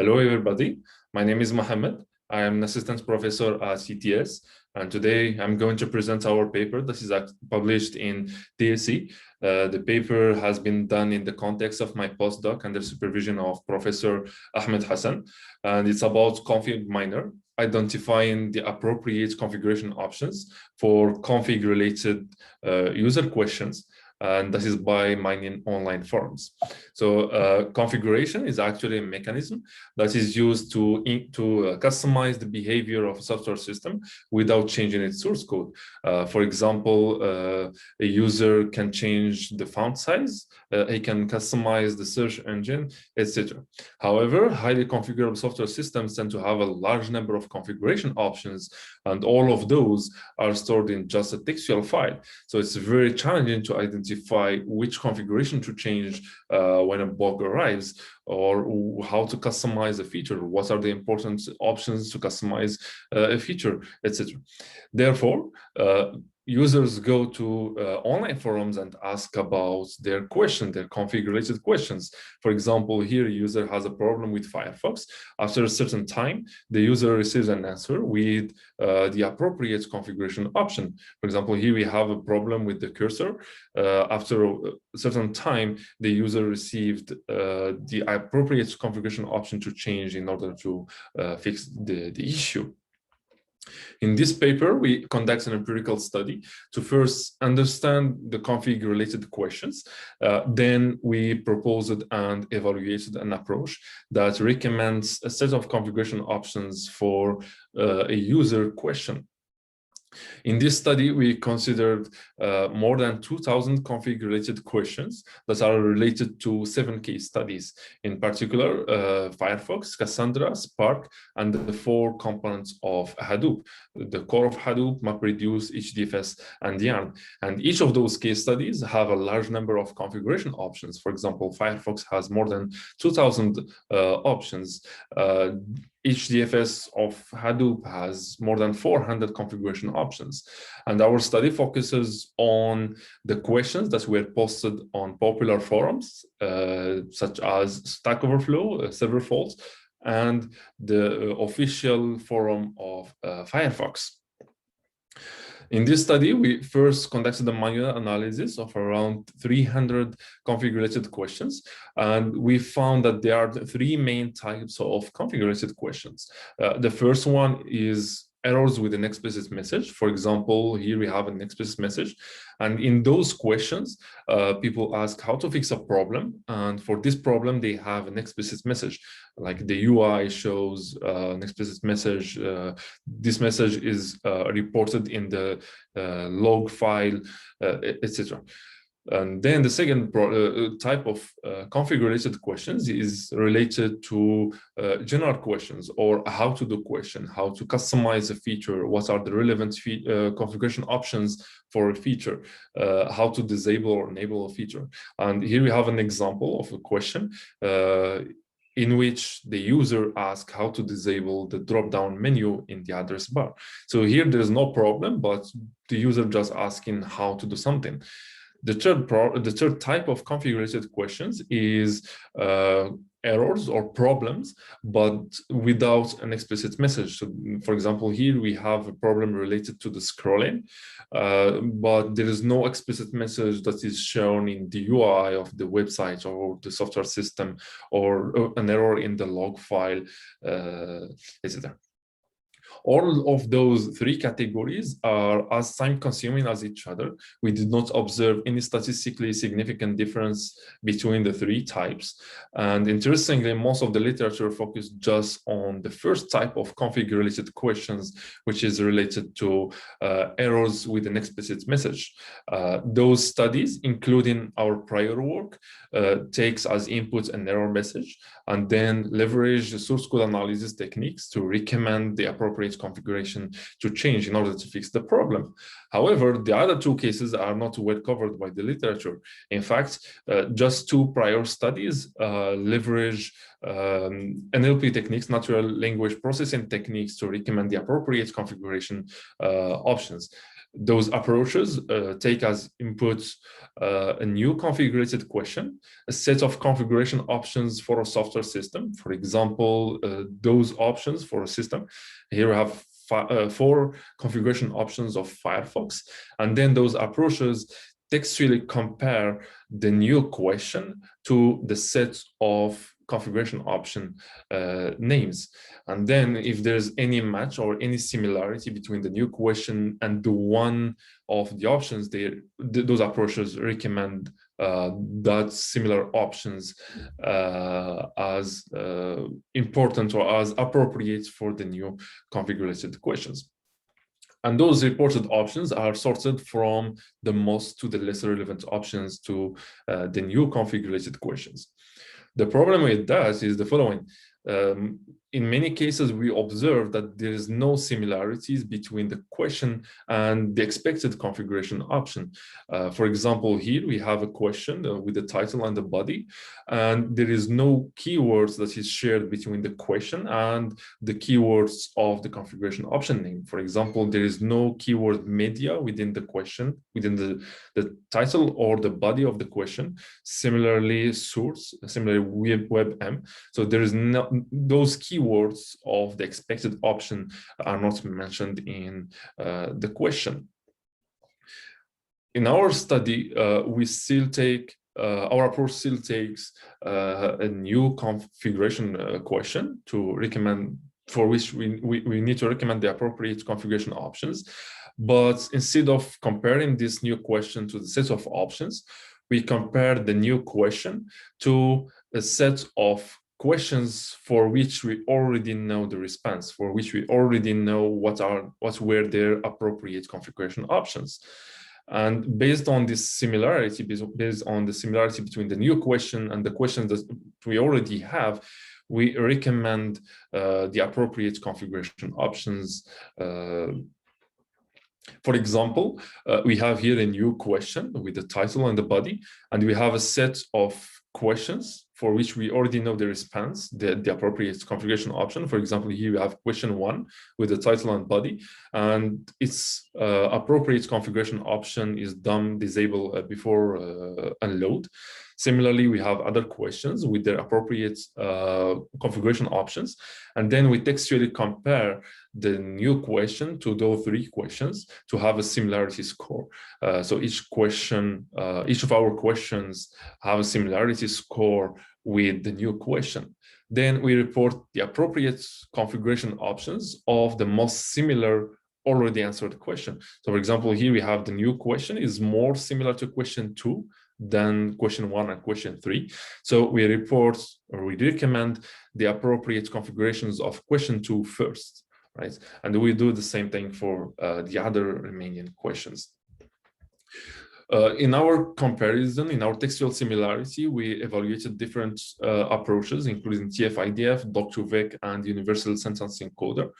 Hello, everybody. My name is Mohammed. I am an assistant professor at CTS, and today I'm going to present our paper that is published in TSC. The paper has been done in the context of my postdoc under supervision of Professor Ahmed Hassan, and it's about config miner, identifying the appropriate configuration options for config-related user questions. And that is by mining online forums. So configuration is actually a mechanism that is used to customize the behavior of a software system without changing its source code. For example, a user can change the font size, he can customize the search engine, etc. However, highly configurable software systems tend to have a large number of configuration options, and all of those are stored in just a textual file. So it's very challenging to identify which configuration to change when a bug arrives, or how to customize a feature, what are the important options to customize a feature, etc. Therefore, users go to online forums and ask about their config-related questions. For example, here a user has a problem with Firefox. After a certain time, the user receives an answer with the appropriate configuration option. For example, here we have a problem with the cursor. After a certain time, the user received the appropriate configuration option to change in order to fix the issue. In this paper, we conduct an empirical study to first understand the config-related questions. Then we proposed and evaluated an approach that recommends a set of configuration options for a user question. In this study, we considered more than 2,000 config-related questions that are related to 7 case studies, in particular, Firefox, Cassandra, Spark, and the 4 components of Hadoop, the core of Hadoop, MapReduce, HDFS, and Yarn. And each of those case studies have a large number of configuration options. For example, Firefox has more than 2,000 options. HDFS of Hadoop has more than 400 configuration options. And our study focuses on the questions that were posted on popular forums, such as Stack Overflow, Server Fault, and the official forum of Firefox. In this study, we first conducted a manual analysis of around 300 config-related questions, and we found that there are 3 main types of config-related questions. The first one is errors with an explicit message. For example, here we have an explicit message, and in those questions, people ask how to fix a problem, and for this problem, they have an explicit message, like the UI shows an explicit message. This message is reported in the log file, etc. And then the second type of config-related questions is related to general questions, or a how-to-do question, how to customize a feature, what are the relevant configuration options for a feature, how to disable or enable a feature. And here we have an example of a question in which the user asks how to disable the drop-down menu in the address bar. So here there's no problem, but the user just asking how to do something. The third type of config-related questions is errors or problems, but without an explicit message. So, for example, here we have a problem related to the scrolling, but there is no explicit message that is shown in the UI of the website or the software system, or an error in the log file, etc. All of those 3 categories are as time-consuming as each other. We did not observe any statistically significant difference between the 3 types. And interestingly, most of the literature focused just on the first type of config-related questions, which is related to errors with an explicit message. Those studies, including our prior work, takes as input an error message, and then leverage the source code analysis techniques to recommend the appropriate configuration to change in order to fix the problem. However, the other 2 cases are not well covered by the literature. In fact, just 2 prior studies leverage NLP techniques, natural language processing techniques, to recommend the appropriate configuration options. Those approaches take as input a new configured question, a set of configuration options for a software system. For example, those options for a system. Here we have 4 configuration options of Firefox, and then those approaches textually compare the new question to the set of configuration option names. And then if there's any match or any similarity between the new question and the one of the options, those approaches recommend that similar options as important or as appropriate for the new configured questions. And those reported options are sorted from the most to the less relevant options to the new configured questions. The problem with that is the following. In many cases, we observe that there is no similarities between the question and the expected configuration option. For example, here we have a question with the title and the body, and there is no keywords that is shared between the question and the keywords of the configuration option name. For example, there is no keyword media within the question, within the title or the body of the question. Similarly, source, similarly WebM. So there is no, those keywords of the expected option are not mentioned in the question. In our study, we still take our approach still takes a new configuration question to recommend, for which we need to recommend the appropriate configuration options. But instead of comparing this new question to the set of options, we compare the new question to a set of questions for which we already know the response, for which we already know what were their appropriate configuration options. And based on this similarity, based on the similarity between the new question and the questions that we already have, we recommend the appropriate configuration options. For example, we have here a new question with the title and the body, and we have a set of questions for which we already know the response, the appropriate configuration option. For example, here we have question 1 with the title and body, and its appropriate configuration option is dumb disable before unload. Similarly, we have other questions with their appropriate configuration options, and then we textually compare the new question to those 3 questions to have a similarity score. So each question, each of our questions have a similarity score with the new question. Then we report the appropriate configuration options of the most similar already answered question. So for example, here we have the new question is more similar to question 2 than question 1 and question 3. So we report, or we recommend, the appropriate configurations of question 2 first, right? And we do the same thing for the other remaining questions. In our comparison, in our textual similarity, we evaluated different approaches, including TF-IDF, Doc2Vec, and Universal Sentence Encoder.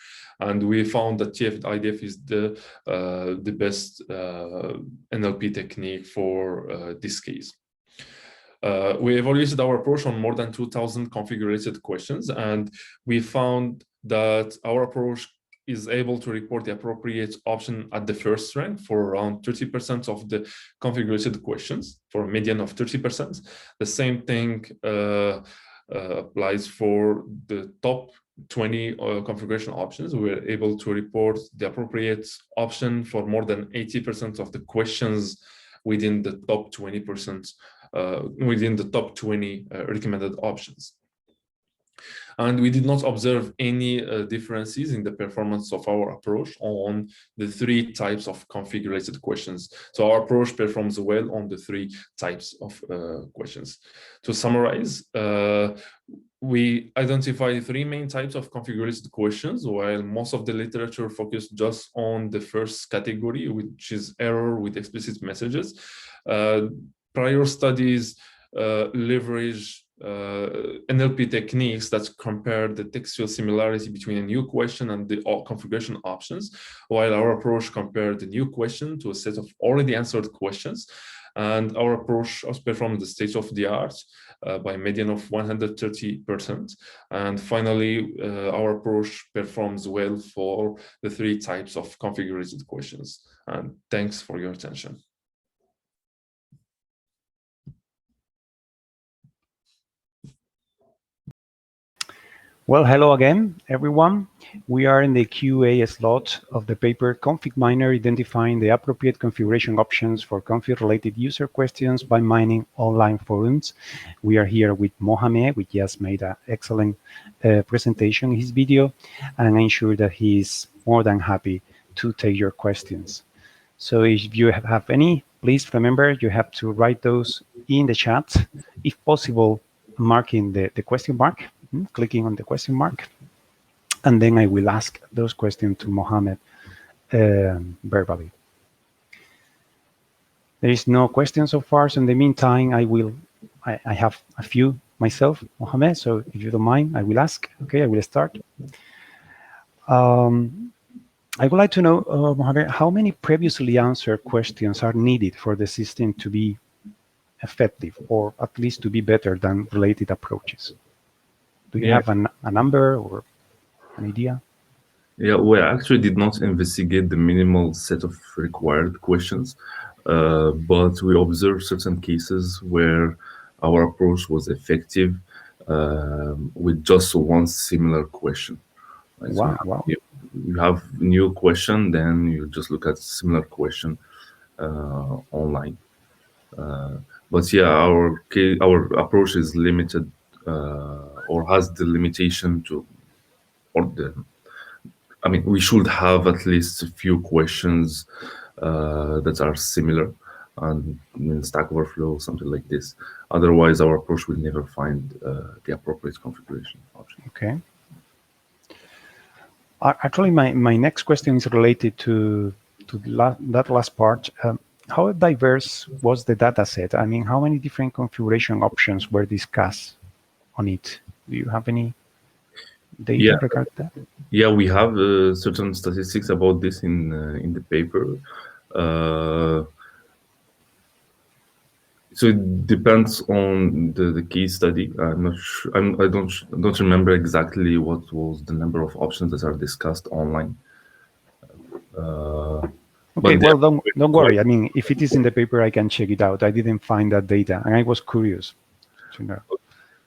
And we found that TF-IDF is the best NLP technique for this case. We evaluated our approach on more than 2,000 configured questions, and we found that our approach is able to report the appropriate option at the first rank for around 30% of the configured questions, for a median of 30%. The same thing applies for the top 20 configuration options. We were able to report the appropriate option for more than 80% of the questions within the top 20%, within the top 20 recommended options. And we did not observe any differences in the performance of our approach on the 3 types of configured questions. So our approach performs well on the 3 types of questions. To summarize, we identify 3 main types of configured questions, while most of the literature focused just on the first category, which is error with explicit messages. Prior studies leverage NLP techniques that compare the textual similarity between a new question and the configuration options, while our approach compared the new question to a set of already answered questions. And our approach has performed the state of the art by a median of 130%. And finally, our approach performs well for the 3 types of configurated questions. And thanks for your attention. Well, hello again, everyone. We are in the QA slot of the paper Config Miner, identifying the appropriate configuration options for config-related user questions by mining online forums. We are here with Mohammed, which just made an excellent presentation in his video, and I'm sure that he is more than happy to take your questions. So if you have any, please remember you have to write those in the chat, if possible, marking the question mark, clicking on the question mark, and then I will ask those questions to Mohammed verbally. There is no question so far, so in the meantime, I have a few myself, Mohammed, so if you don't mind, I will ask. Okay, I will start. I would like to know, Mohammed, how many previously answered questions are needed for the system to be effective, or at least to be better than related approaches? Do you have a number or an idea? Yeah, we actually did not investigate the minimal set of required questions, but we observed certain cases where our approach was effective with just one similar question. Right? Wow, So wow. you have new question, then you just look at similar question online. But yeah, our approach is limited or has the limitation to, I mean, we should have at least a few questions that are similar and in Stack Overflow, something like this. Otherwise, our approach will never find the appropriate configuration option. Okay. Actually, my next question is related to that last part. How diverse was the data set? I mean, how many different configuration options were discussed on it? Do you have any data regarding that? Yeah, we have certain statistics about this in the paper. So it depends on the case study. I'm not sure. I don't remember exactly what was the number of options that are discussed online. Okay, well, don't worry. I mean, if it is in the paper, I can check it out. I didn't find that data, and I was curious to know.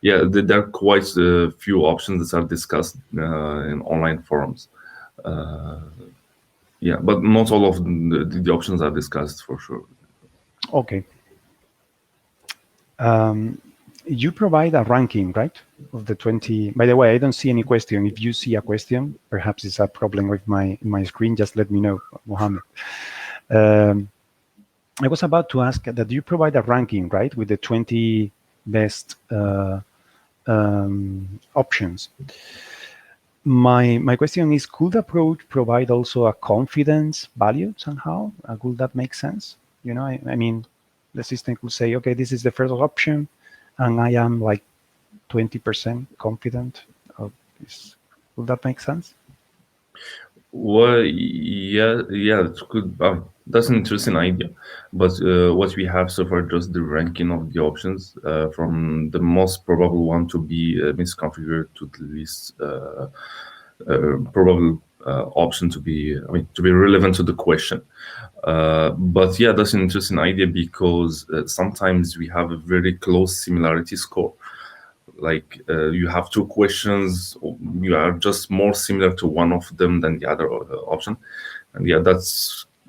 Yeah, there are quite a few options that are discussed in online forums. Yeah, but not all of the options are discussed for sure. Okay. You provide a ranking, right, of the 20. By the way, I don't see any question. If you see a question, perhaps it's a problem with my screen. Just let me know, Mohammed. I was about to ask that you provide a ranking, right, with the 20 best options. My question is, could the approach provide also a confidence value somehow? Could that make sense? You know, I mean, the system could say, okay, this is the first option, and I am like 20% confident of this. Would that make sense? Well, yeah, it could. That's an interesting idea, but what we have so far just the ranking of the options from the most probable one to be misconfigured to the least probable option to be, to be relevant to the question. But yeah, that's an interesting idea because sometimes we have a very close similarity score. Like you have two questions, you are just more similar to one of them than the other option, and yeah,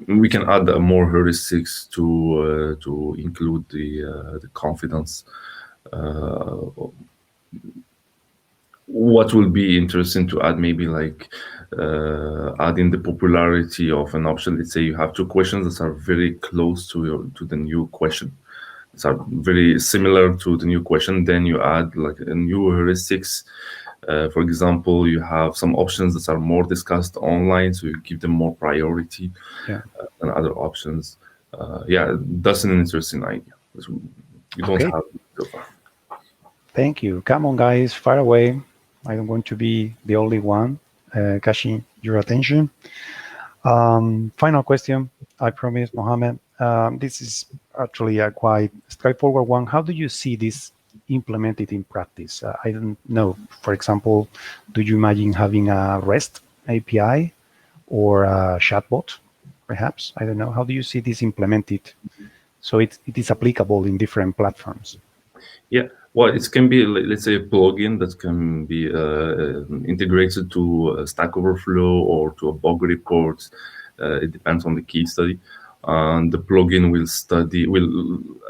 we can add more heuristics to include the confidence. What will be interesting to add, maybe like adding the popularity of an option. Let's say you have two questions that are very close to the new question. Are very similar to the new question, then you add like a new heuristics. For example, you have some options that are more discussed online, so you give them more priority than other options. Yeah, that's an interesting idea. We don't have it so far. Thank you. Come on, guys, far away. I don't want to be the only one catching your attention. Final question, I promise, Mohammed. This is actually a quite straightforward one. How do you see this implement it in practice? I don't know. For example, do you imagine having a REST API or a chatbot, perhaps? I don't know. How do you see this implemented so it is applicable in different platforms? Yeah, well, it can be, let's say, a plugin that can be integrated to Stack Overflow or to a bug report. It depends on the case study. The plugin will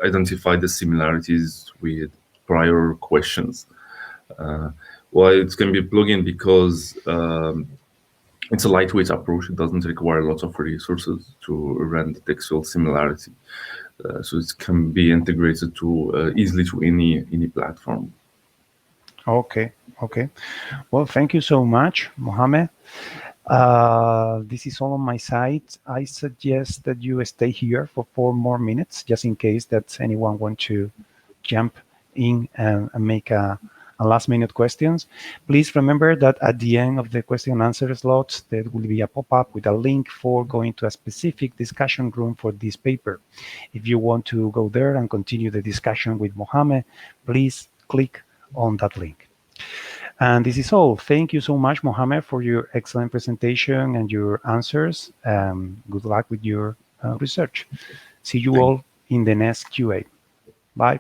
identify the similarities with prior questions. Well, it can be a plugin because it's a lightweight approach. It doesn't require lots of resources to run the textual similarity. So it can be integrated to easily to any platform. Okay. Well, thank you so much, Mohammed. This is all on my side. I suggest that you stay here for 4 more minutes, just in case that anyone want to jump in and make a last-minute questions. Please remember that at the end of the question and answer slots, there will be a pop-up with a link for going to a specific discussion room for this paper. If you want to go there and continue the discussion with Mohammed, please click on that link. And this is all. Thank you so much, Mohammed, for your excellent presentation and your answers. Good luck with your research. See you all in the next QA. Bye.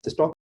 this talk.